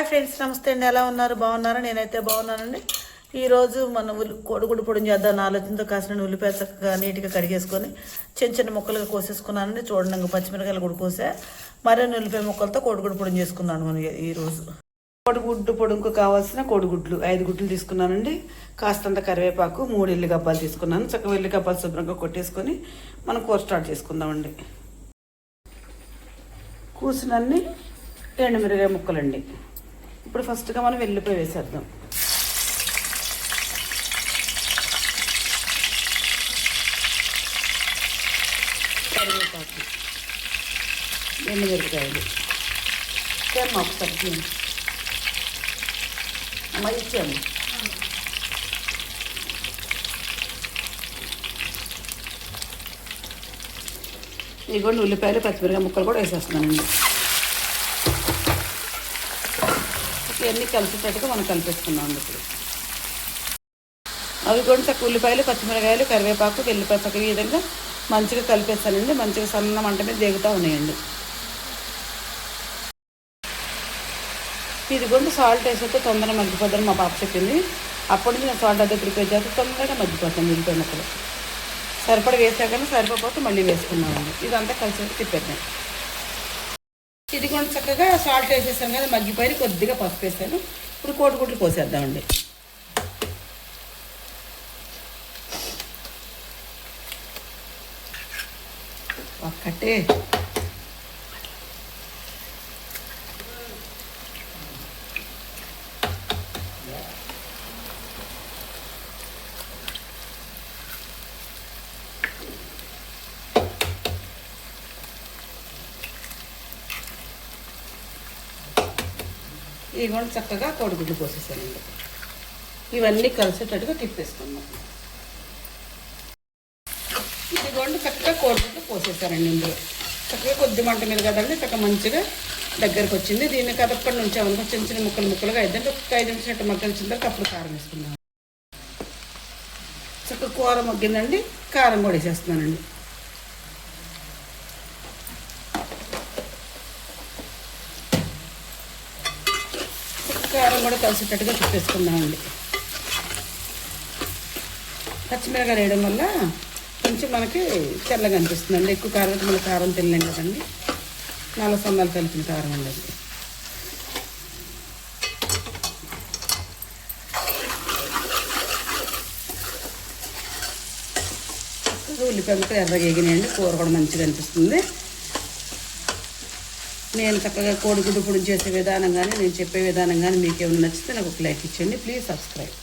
Hi friends, నమస్తే అండి. ఎలా ఉన్నారు? బాగున్నారా? నేనైతే బాగున్నానండి. ఈరోజు మనం కోడిగుడ్డు పొడి చేద్దాం ఆలోచనతో కాసిన ఉల్లిపాయ చక్కగా నీట్గా కడిగేసుకొని చిన్న చిన్న ముక్కలుగా కోసేసుకున్నానండి. చూడండి, పచ్చిమిరకాయలు కూడా కోసా. మరిన్ని ఉల్లిపాయ ముక్కలతో కోడిగుడ్డు పొడి చేసుకున్నాను మనం ఈరోజు. కోడిగుడ్డు పొడుకు కావాల్సిన కోడిగుడ్లు 5 గుడ్లు తీసుకున్నానండి. కాస్తంత కరివేపాకు, 3 ఎల్లిగబ్బాలు తీసుకున్నాను. చక్కగా ఎల్లిగబ్బాలు శుభ్రంగా కొట్టేసుకొని మనం కూర స్టార్ట్ చేసుకుందామండి. కూసినన్ని ఎండుమిరగాయ ముక్కలండి. ఇప్పుడు ఫస్ట్గా మనం వెల్లిపాయ వేసేద్దాం. కరివేపాకు, ఎండుమిరపకాయలు, ఒకసారి అమ్మ ఇచ్చాము. ఇదిగోండి ఉల్లిపాయలు, పచ్చిమిరపకాయ ముక్కలు కూడా వేసేస్తున్నానండి. ఇవన్నీ కలిసేటట్టుగా మనం కలిపేసుకున్నాం. ఇప్పుడు అవి కూడా చక్క ఉల్లిపాయలు, పచ్చిమిరకాయలు, కరివేపాకు, వెల్లిపాయ చక్క ఈ విధంగా మంచిగా కలిపేస్తానండి. మంచిగా సన్న మంట మీద దిగుతూ ఉన్నాయండి. ఇది కూడా సాల్ట్ వేసేస్తే తొందరగా మగ్గిపోద్దని మా పాప చెప్పింది. అప్పటి నుంచి నేను సాల్ట్ అదే ప్రిపేర్ చేస్తే తొందరగా మగ్గిపోతాను. ఉల్లిపాయ ముక్కలు సరిపడ వేసాకనే సరిపోతే మళ్ళీ వేసుకున్నామండి. ఇదంతా కలిసి తిప్పేద్దాం. ఇది కొంచెం చక్కగా సాల్ట్ వేసేసాను కదా, మగ్గిపోయి కొద్దిగా పసుపు వేసాను. ఇప్పుడు కోడిగుడ్లు పోసేద్దామండి. ఒక్కటే ఇవి కూడా చక్కగా కోడిగుడ్లు పోసేసానండి. ఇవన్నీ కలిసేటట్టుగా తిప్పేసుకున్నాం. ఇది కూడా చక్కగా కోడిగుడ్లు పోసేసానండి. ఇందులో చక్కగా కొద్ది మంట మీద కదండి, చక్కగా మంచిగా దగ్గరకు వచ్చింది. దీన్ని కదప్పటి నుంచి అవన్నీ చిన్న చిన్న ముక్కలుగా అయిద్దంటే ఒక 5 నిమిషాలు మగ్గించిన తర్వాత అప్పుడు కారం వేసుకున్నాను. చక్కగా కూర మగ్గిందండి. కారం కూడా వేసేస్తున్నానండి. కారం కూడా కలిసేటట్టుగా తిప్పేసుకుందామండి. పచ్చిమిరకాయలు వేయడం వల్ల కొంచెం మనకి తెల్లగా అనిపిస్తుందండి. ఎక్కువ కారం మళ్ళీ కారం తినలేం కదండి. 4 సన్నాలు కలిపిన కారం అండి. ఉల్లిపాయ ముక్కలు ఎర్రగా ఎగినాయండి. కూర కూడా మంచిగా అనిపిస్తుంది. నేను చక్కగా కోడిగుడ్డు పొడి చేసే విధానం కానీ నేను చెప్పే విధానం కానీ మీకు ఏమైనా నచ్చితే నాకు ఒక లైక్ ఇచ్చండి. Please subscribe.